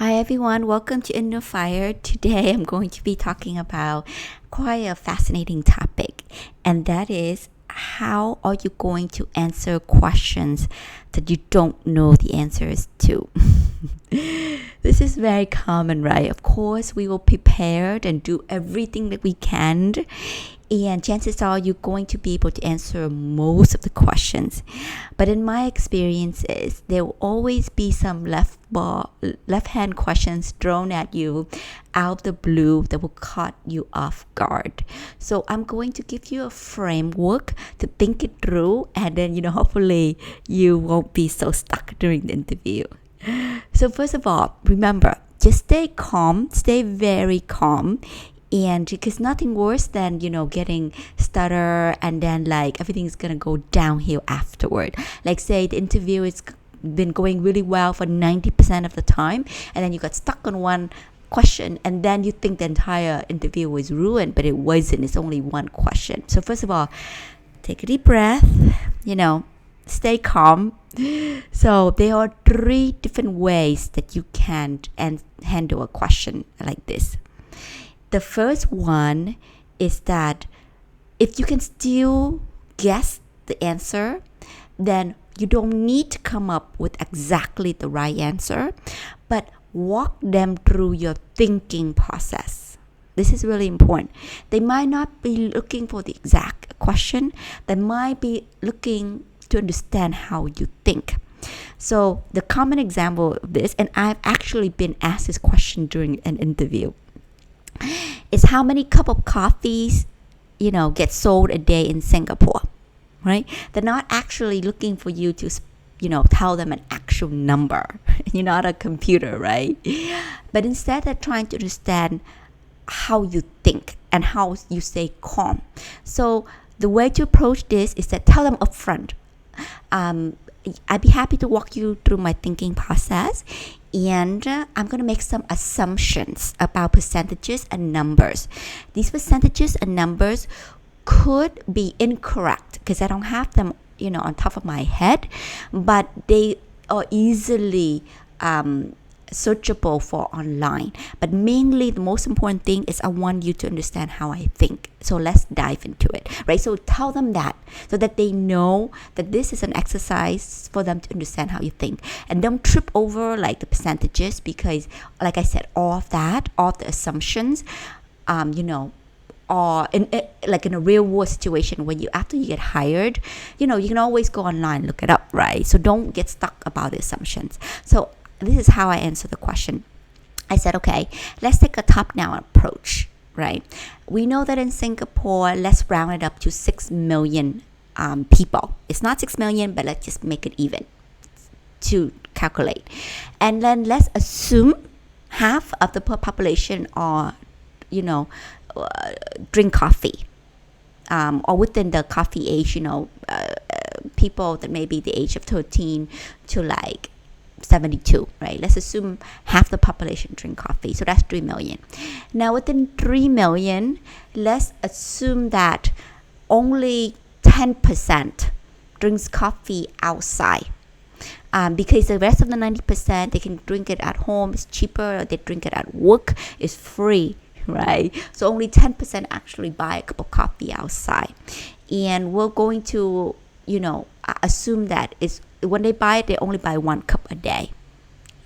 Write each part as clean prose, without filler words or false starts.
Hi everyone, welcome to Inner Fire. Today I'm going to be talking about quite a fascinating topic, and that is how are you going to answer questions that you don't know the answers to? This is very common, right? Of course, we will prepare and do everything that we can, and chances are you're going to be able to answer most of the questions. But in my experiences, there will always be some left-hand questions thrown at you out of the blue that will cut you off guard. So I'm going to give you a framework to think it through, and then hopefully you won't be so stuck during the interview. So first of all, remember, just stay calm, stay very calm. And because nothing worse than, getting stutter and then everything's gonna go downhill afterward. Like say the interview has been going really well for 90% of the time, and then you got stuck on one question, and then you think the entire interview was ruined, but it wasn't. It's only one question. So first of all, take a deep breath, stay calm. So there are 3 different ways that you can handle a question like this. The first one is that if you can still guess the answer, then you don't need to come up with exactly the right answer, but walk them through your thinking process. This is really important. They might not be looking for the exact question. They might be looking to understand how you think. So the common example of this, and I've actually been asked this question during an interview, is how many cup of coffees get sold a day in Singapore, right? They're not actually looking for you to tell them an actual number. You're not a computer, right? But instead they're trying to understand how you think and how you stay calm. So the way to approach this is that tell them upfront. I'd be happy to walk you through my thinking process, and I'm going to make some assumptions about percentages and numbers. These percentages and numbers could be incorrect because I don't have them, on top of my head, but they are easily searchable for online. But mainly the most important thing is I want you to understand how I think. So let's dive into it, right? So tell them that so that they know that this is an exercise for them to understand how you think. And don't trip over the percentages because, like I said, all the assumptions, or in a real world situation when after you get hired, you can always go online, look it up, right? So don't get stuck about the assumptions. So this is how I answer the question. I said, okay, let's take a top-down approach, right? We know that in Singapore, let's round it up to 6 million people. It's not 6 million, but let's just make it even to calculate. And then let's assume half of the population are, drink coffee. Or within the coffee age, people that may be the age of 13 to 72, right? Let's assume half the population drink coffee. So that's 3 million. Now within 3 million, let's assume that only 10% drinks coffee outside. Because the rest of the 90%, they can drink it at home, it's cheaper, or they drink it at work, it's free, right? So only 10% actually buy a cup of coffee outside. And we're going to, assume that it's when they buy it, they only buy 1 cup a day,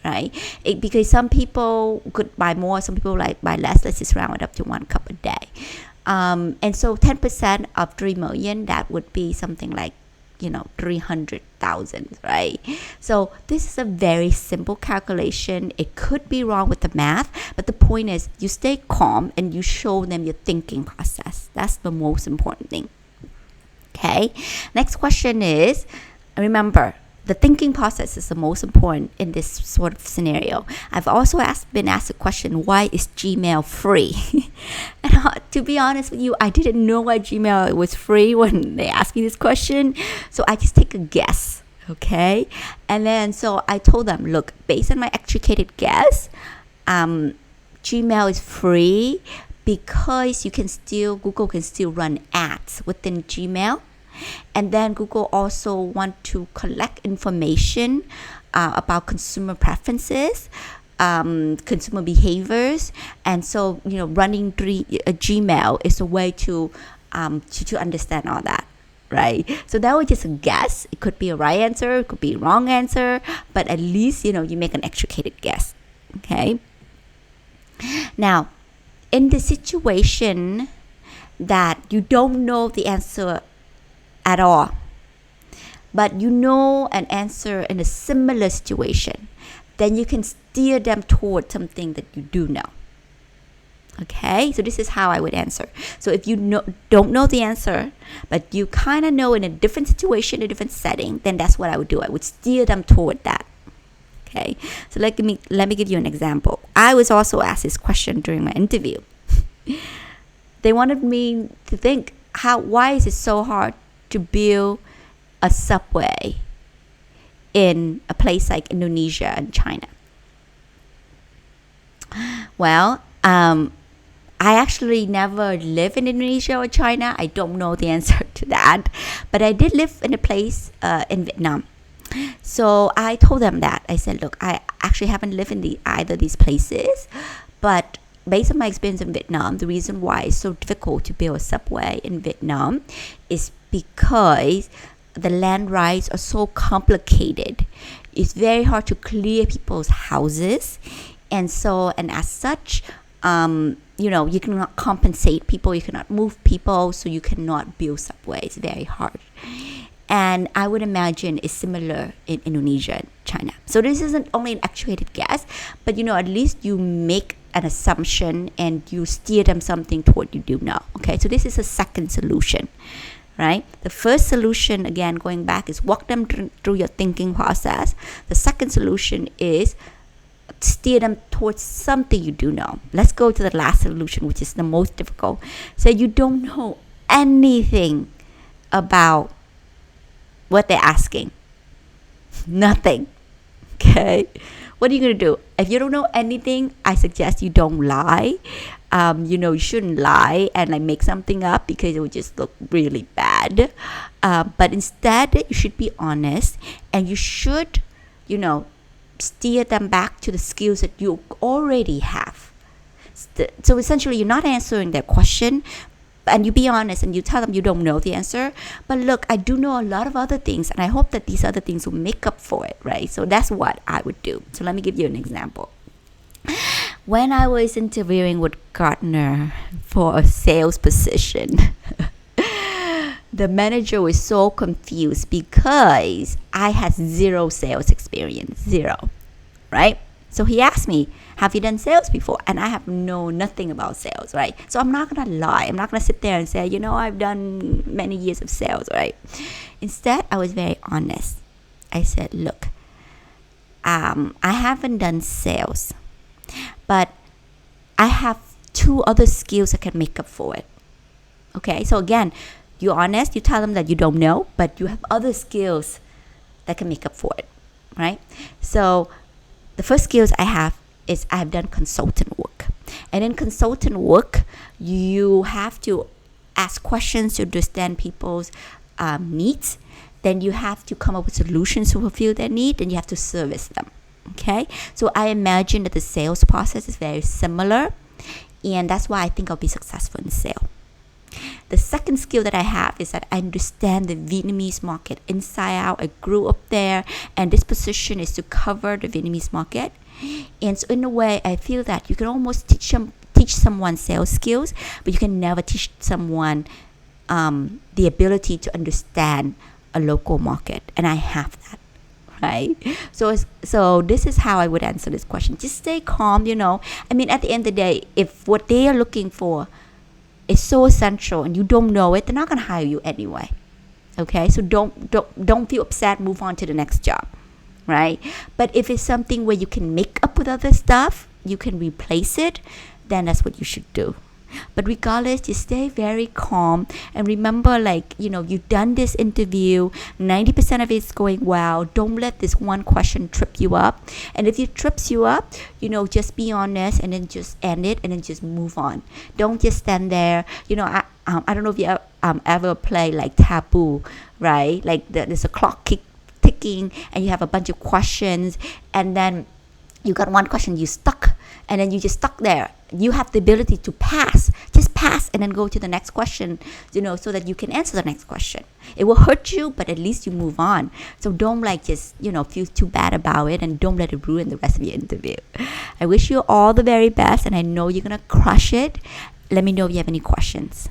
right? Because some people could buy more, some people buy less. Let's just round it up to 1 cup a day. And so 10% of 3 million, that would be something 300,000, right? So this is a very simple calculation. It could be wrong with the math, but the point is you stay calm and you show them your thinking process. That's the most important thing. Okay. Next question is, remember, the thinking process is the most important in this sort of scenario. I've also been asked the question, why is Gmail free? And to be honest with you, I didn't know why Gmail was free when they asked me this question. So I just take a guess, okay? And then so I told them, look, based on my educated guess, Gmail is free because Google can still run ads within Gmail. And then Google also want to collect information about consumer preferences consumer behaviors. And so, running a Gmail is a way to understand all that, right? So that was just a guess. It could be a right answer, it could be a wrong answer, but at least, you make an educated guess, okay? Now, in the situation that you don't know the answer at all, but you know an answer in a similar situation, then you can steer them toward something that you do know. Okay, so this is how I would answer. So if you don't know the answer, but you kind of know in a different situation, a different setting, then that's what I would do. I would steer them toward that. Okay, so let me give you an example. I was also asked this question during my interview. They wanted me to think, why is it so hard to build a subway in a place like Indonesia and China? Well, I actually never lived in Indonesia or China. I don't know the answer to that. But I did live in a place in Vietnam. So I told them that. I said, look, I actually haven't lived in either of these places. But based on my experience in Vietnam, the reason why it's so difficult to build a subway in Vietnam is because the land rights are so complicated. It's very hard to clear people's houses. And as such, you cannot compensate people, you cannot move people, so you cannot build subways. Very hard. And I would imagine it's similar in Indonesia and China. So this isn't only an actuated guess, but at least you make an assumption and you steer them something toward you do know. Okay, so this is a second solution, right? The first solution, again, going back, is walk them through your thinking process. The second solution is steer them towards something you do know. Let's go to the last solution, which is the most difficult. So you don't know anything about what they're asking. Nothing. Okay? What are you going to do? If you don't know anything, I suggest you don't lie. You shouldn't lie and make something up because it would just look really bad. But instead, you should be honest, and you should, steer them back to the skills that you already have. So essentially, you're not answering their question, and you be honest and you tell them you don't know the answer. But look, I do know a lot of other things, and I hope that these other things will make up for it, right? So that's what I would do. So let me give you an example. When I was interviewing with Gartner for a sales position, the manager was so confused because I had zero sales experience, zero, right? So he asked me, have you done sales before? And I have nothing about sales, right? So I'm not going to lie. I'm not going to sit there and say, I've done many years of sales, right? Instead, I was very honest. I said, look, I haven't done sales, but I have two other skills that can make up for it. Okay, so again, you're honest, you tell them that you don't know, but you have other skills that can make up for it, right? So the first skills I have is I have done consultant work. And in consultant work, you have to ask questions to understand people's needs. Then you have to come up with solutions to fulfill their need, and you have to service them. Okay? So I imagine that the sales process is very similar, and that's why I think I'll be successful in sale. The second skill that I have is that I understand the Vietnamese market inside out. I grew up there, and this position is to cover the Vietnamese market. And so in a way, I feel that you can almost teach someone sales skills, but you can never teach someone the ability to understand a local market. And I have that, right? So this is how I would answer this question. Just stay calm, I mean, at the end of the day, if what they are looking for is so essential and you don't know it, they're not going to hire you anyway. Okay, so don't feel upset. Move on to the next job, right? But if it's something where you can make up with other stuff, you can replace it, then that's what you should do. But regardless, just stay very calm and remember, you've done this interview, 90% of it's going well. Don't let this one question trip you up. And if it trips you up, just be honest and then just end it and then just move on. Don't just stand there. I don't know if you ever play Taboo, right? There's a clock ticking and you have a bunch of questions, and then you got one question, you stuck, and then you just stuck there. You have the ability to pass, just pass, and then go to the next question, so that you can answer the next question. It will hurt you, but at least you move on. So don't just feel too bad about it, and don't let it ruin the rest of your interview. I wish you all the very best, and I know you're gonna crush it. Let me know if you have any questions.